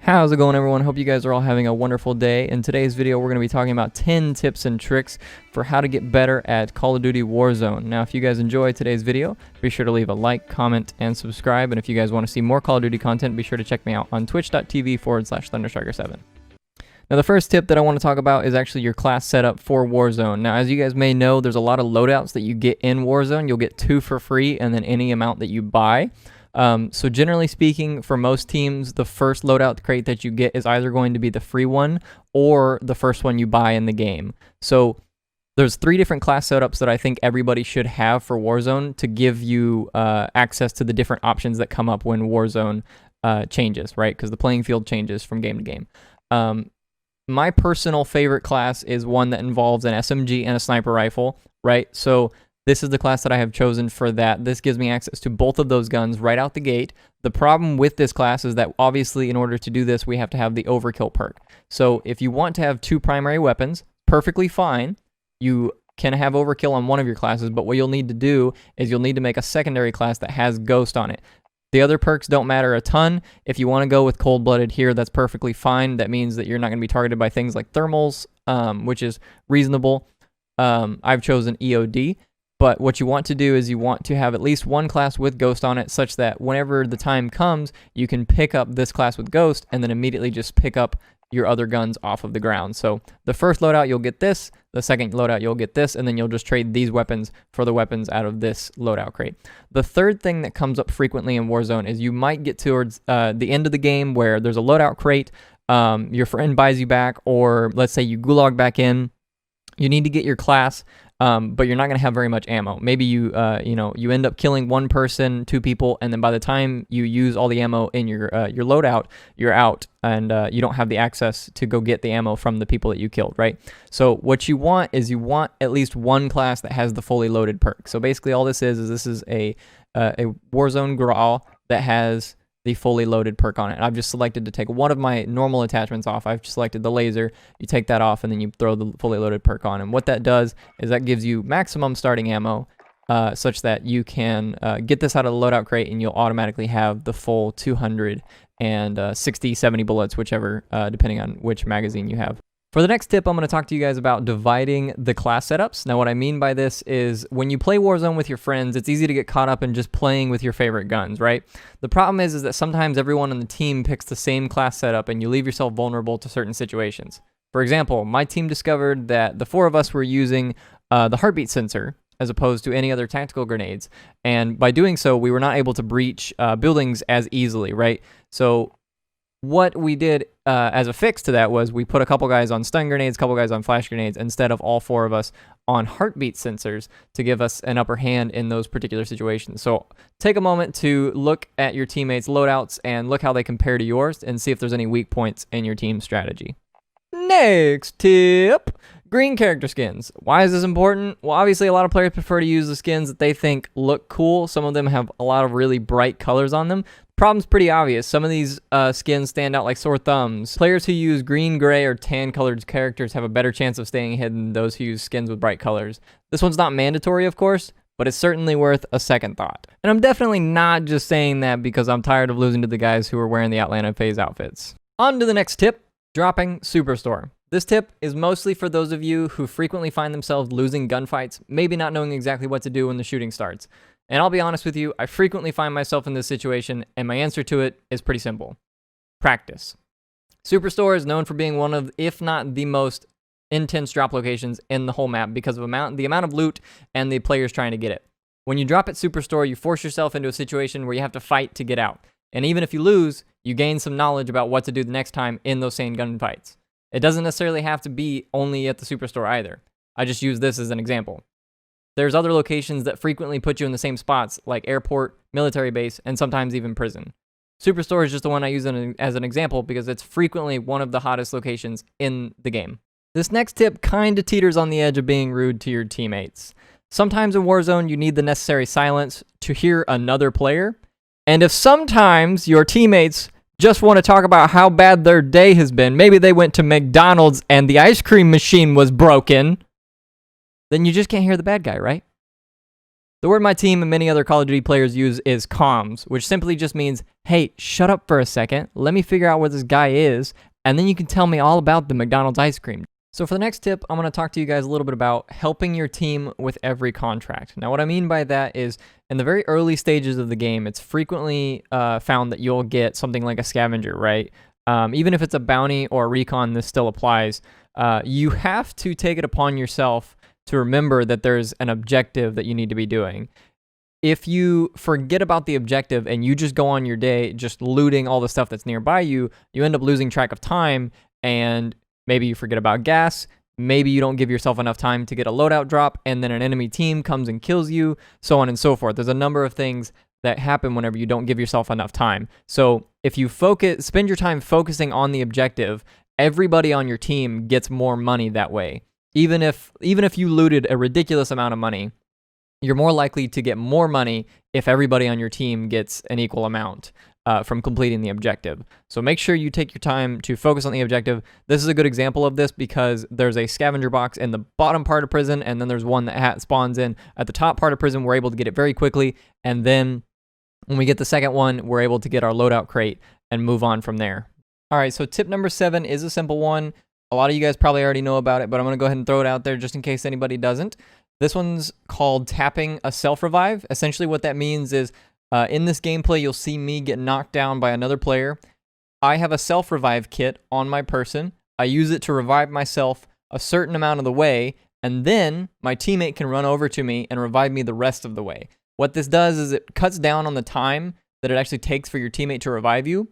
How's it going, everyone? Hope you guys are all having a wonderful day. In today's video, we're going to be talking about 10 tips and tricks for how to get better at Call of Duty Warzone. Now, if you guys enjoyed today's video, be sure to leave a like, comment, and subscribe. And if you guys want to see more Call of Duty content, be sure to check me out on twitch.tv/ThunderStriker7. Now, the first tip that I want to talk about is actually your class setup for Warzone. Now, as you guys may know, there's a lot of loadouts that you get in Warzone. You'll get 2 for free and then any amount that you buy. So generally speaking, for most teams, the first loadout crate that you get is either going to be the free one or the first one you buy in the game. So there's 3 different class setups that I think everybody should have for Warzone to give you access to the different options that come up when Warzone changes, right? Because the playing field changes from game to game. My personal favorite class is one that involves an SMG and a sniper rifle, right? So this is the class that I have chosen for that. This gives me access to both of those guns right out the gate. The problem with this class is that obviously in order to do this, we have to have the overkill perk. So if you want to have 2 primary weapons, perfectly fine. You can have overkill on one of your classes, but what you'll need to do is you'll need to make a secondary class that has Ghost on it. The other perks don't matter a ton. If you want to go with cold-blooded here, that's perfectly fine. That means that you're not going to be targeted by things like thermals, which is reasonable. I've chosen EOD. But what you want to do is you want to have at least one class with Ghost on it such that whenever the time comes, you can pick up this class with Ghost and then immediately just pick up your other guns off of the ground. So the first loadout, you'll get this. The second loadout, you'll get this. And then you'll just trade these weapons for the weapons out of this loadout crate. The third thing that comes up frequently in Warzone is you might get towards the end of the game where there's a loadout crate, your friend buys you back, or let's say you gulag back in. You need to get your class, but you're not going to have very much ammo. Maybe you end up killing 1 person, 2 people, and then by the time you use all the ammo in your loadout, you're out, and you don't have the access to go get the ammo from the people that you killed, right? So what you want is you want at least one class that has the fully loaded perk. So basically all this is this is a Warzone Graw that has the fully loaded perk on it. I've just selected to take one of my normal attachments off. I've just selected the laser. You take that off and then you throw the fully loaded perk on. And what that does is that gives you maximum starting ammo such that you can get this out of the loadout crate and you'll automatically have the full 260, 70 bullets, whichever, depending on which magazine you have. For the next tip, I'm going to talk to you guys about dividing the class setups. Now, what I mean by this is when you play Warzone with your friends, it's easy to get caught up in just playing with your favorite guns, right? The problem is that sometimes everyone on the team picks the same class setup and you leave yourself vulnerable to certain situations. For example, my team discovered that the 4 of us were using the heartbeat sensor as opposed to any other tactical grenades. And by doing so, we were not able to breach buildings as easily, right? So what we did as a fix to that was we put a couple guys on stun grenades, a couple guys on flash grenades, instead of all 4 of us on heartbeat sensors to give us an upper hand in those particular situations. So take a moment to look at your teammates' loadouts and look how they compare to yours and see if there's any weak points in your team's strategy. Next tip, green character skins. Why is this important? Well, obviously a lot of players prefer to use the skins that they think look cool. Some of them have a lot of really bright colors on them. Problem's pretty obvious. Some of these skins stand out like sore thumbs. Players who use green, gray, or tan colored characters have a better chance of staying hidden than those who use skins with bright colors. This one's not mandatory, of course, but it's certainly worth a second thought. And I'm definitely not just saying that because I'm tired of losing to the guys who are wearing the Atlanta FaZe outfits. On to the next tip, dropping Superstore. This tip is mostly for those of you who frequently find themselves losing gunfights, maybe not knowing exactly what to do when the shooting starts. And I'll be honest with you, I frequently find myself in this situation, and my answer to it is pretty simple. Practice. Superstore is known for being one of, if not the most intense drop locations in the whole map because of the amount of loot and the players trying to get it. When you drop at Superstore, you force yourself into a situation where you have to fight to get out. And even if you lose, you gain some knowledge about what to do the next time in those same gunfights. It doesn't necessarily have to be only at the Superstore either. I just use this as an example. There's other locations that frequently put you in the same spots, like airport, military base, and sometimes even prison. Superstore is just the one I use as an example because it's frequently one of the hottest locations in the game. This next tip kinda teeters on the edge of being rude to your teammates. Sometimes in Warzone, you need the necessary silence to hear another player. And if sometimes your teammates just want to talk about how bad their day has been, maybe they went to McDonald's and the ice cream machine was broken, then you just can't hear the bad guy, right? The word my team and many other Call of Duty players use is comms, which simply just means, hey, shut up for a second, let me figure out where this guy is, and then you can tell me all about the McDonald's ice cream. So for the next tip, I'm going to talk to you guys a little bit about helping your team with every contract. Now, what I mean by that is in the very early stages of the game, it's frequently found that you'll get something like a scavenger, right? Even if it's a bounty or a recon, this still applies. You have to take it upon yourself to remember that there's an objective that you need to be doing. If you forget about the objective and you just go on your day just looting all the stuff that's nearby you, you end up losing track of time, and maybe you forget about gas, maybe you don't give yourself enough time to get a loadout drop, and then an enemy team comes and kills you, so on and so forth. There's a number of things that happen whenever you don't give yourself enough time. So if you spend your time focusing on the objective, everybody on your team gets more money that way. Even if you looted a ridiculous amount of money, you're more likely to get more money if everybody on your team gets an equal amount from completing the objective. So make sure you take your time to focus on the objective. This is a good example of this because there's a scavenger box in the bottom part of prison, and then there's one that spawns in at the top part of prison. We're able to get it very quickly, and then when we get the second one, we're able to get our loadout crate and move on from there. All right, so tip number 7 is a simple one. A lot of you guys probably already know about it, but I'm going to go ahead and throw it out there just in case anybody doesn't. This one's called tapping a self-revive. Essentially what that means is in this gameplay, you'll see me get knocked down by another player. I have a self-revive kit on my person. I use it to revive myself a certain amount of the way, and then my teammate can run over to me and revive me the rest of the way. What this does is it cuts down on the time that it actually takes for your teammate to revive you.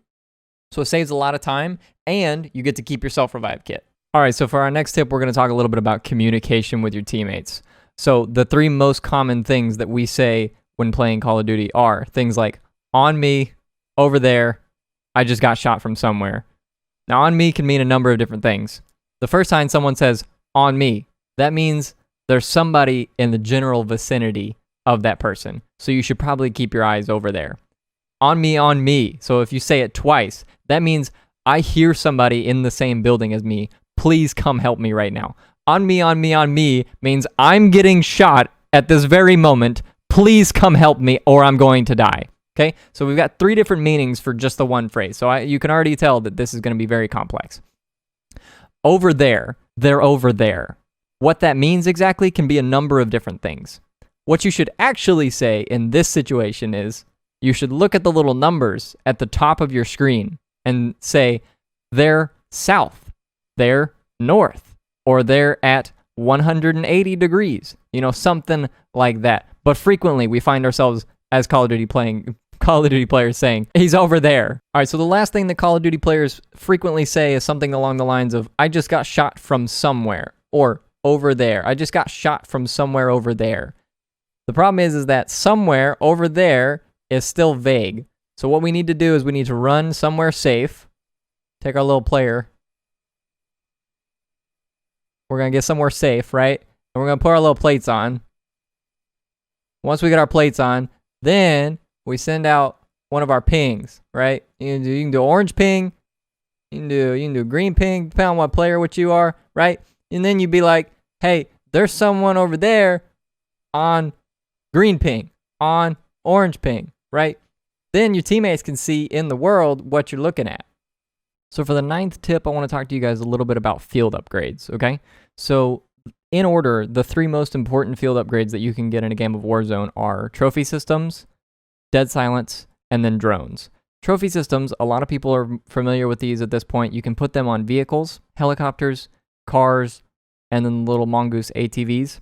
So it saves a lot of time, and you get to keep your self-revive kit. All right, so for our next tip, we're going to talk a little bit about communication with your teammates. So the 3 most common things that we say when playing Call of Duty are things like, on me, over there, I just got shot from somewhere. Now, on me can mean a number of different things. The first time someone says, on me, that means there's somebody in the general vicinity of that person. So you should probably keep your eyes over there. On me, on me. So if you say it twice, that means I hear somebody in the same building as me. Please come help me right now. On me, on me, on me means I'm getting shot at this very moment. Please come help me or I'm going to die. Okay, so we've got 3 different meanings for just the one phrase. So you can already tell that this is going to be very complex. Over there, they're over there. What that means exactly can be a number of different things. What you should actually say in this situation is you should look at the little numbers at the top of your screen and say they're south, they're north, or they're at 180 degrees, something like that. But frequently we find ourselves as Call of Duty players saying, he's over there. All right, so the last thing that Call of Duty players frequently say is something along the lines of, I just got shot from somewhere, or over there. I just got shot from somewhere over there. The problem is that somewhere over there is still vague. So what we need to do is we need to run somewhere safe, take our little player. We're going to get somewhere safe, right? And we're going to put our little plates on. Once we get our plates on, then we send out one of our pings, right? You can do orange ping, you can do green ping, depending on what player which you are, right? And then you'd be like, hey, there's someone over there on green ping, on orange ping, right? Then your teammates can see in the world what you're looking at. So for the 9th tip, I want to talk to you guys a little bit about field upgrades, okay? So in order, the 3 most important field upgrades that you can get in a game of Warzone are trophy systems, dead silence, and then drones. Trophy systems, a lot of people are familiar with these at this point. You can put them on vehicles, helicopters, cars, and then little mongoose ATVs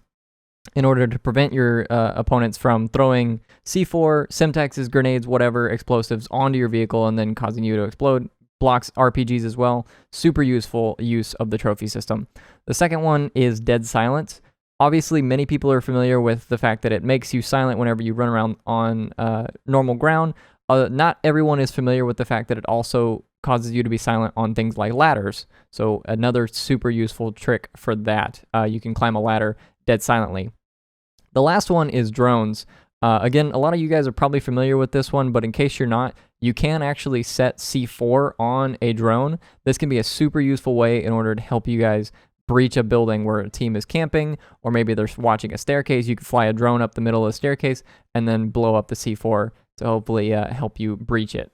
in order to prevent your opponents from throwing C4, Semtexes, grenades, whatever, explosives onto your vehicle and then causing you to explode. Blocks RPGs as well. Super useful use of the trophy system. The second one is dead silence. Obviously, many people are familiar with the fact that it makes you silent whenever you run around on normal ground. Not everyone is familiar with the fact that it also causes you to be silent on things like ladders. So another super useful trick for that. You can climb a ladder dead silently. The last one is drones. Again, a lot of you guys are probably familiar with this one, but in case you're not, you can actually set C4 on a drone. This can be a super useful way in order to help you guys breach a building where a team is camping, or maybe they're watching a staircase. You can fly a drone up the middle of the staircase and then blow up the C4 to hopefully help you breach it.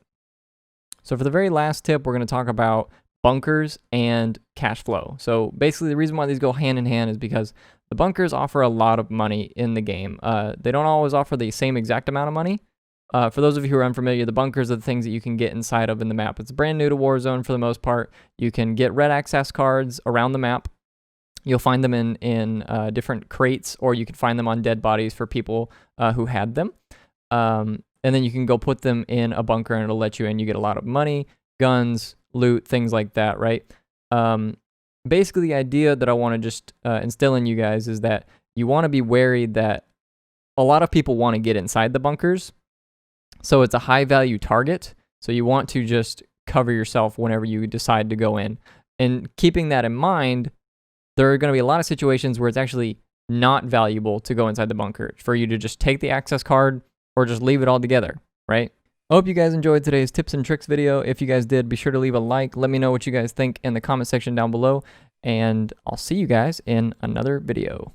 So for the very last tip, we're going to talk about bunkers and cash flow. So basically the reason why these go hand in hand is because the bunkers offer a lot of money in the game. They don't always offer the same exact amount of money. For those of you who are unfamiliar, the bunkers are the things that you can get inside of in the map. It's brand new to Warzone for the most part. You can get red access cards around the map. You'll find them in different crates, or you can find them on dead bodies for people who had them. And then you can go put them in a bunker and it'll let you in. You get a lot of money, guns, loot, things like that, right? Basically, the idea that I want to just instill in you guys is that you want to be wary that a lot of people want to get inside the bunkers. So it's a high value target. So you want to just cover yourself whenever you decide to go in. And keeping that in mind, there are going to be a lot of situations where it's actually not valuable to go inside the bunker, for you to just take the access card or just leave it all together, right? I hope you guys enjoyed today's tips and tricks video. If you guys did, be sure to leave a like. Let me know what you guys think in the comment section down below, and I'll see you guys in another video.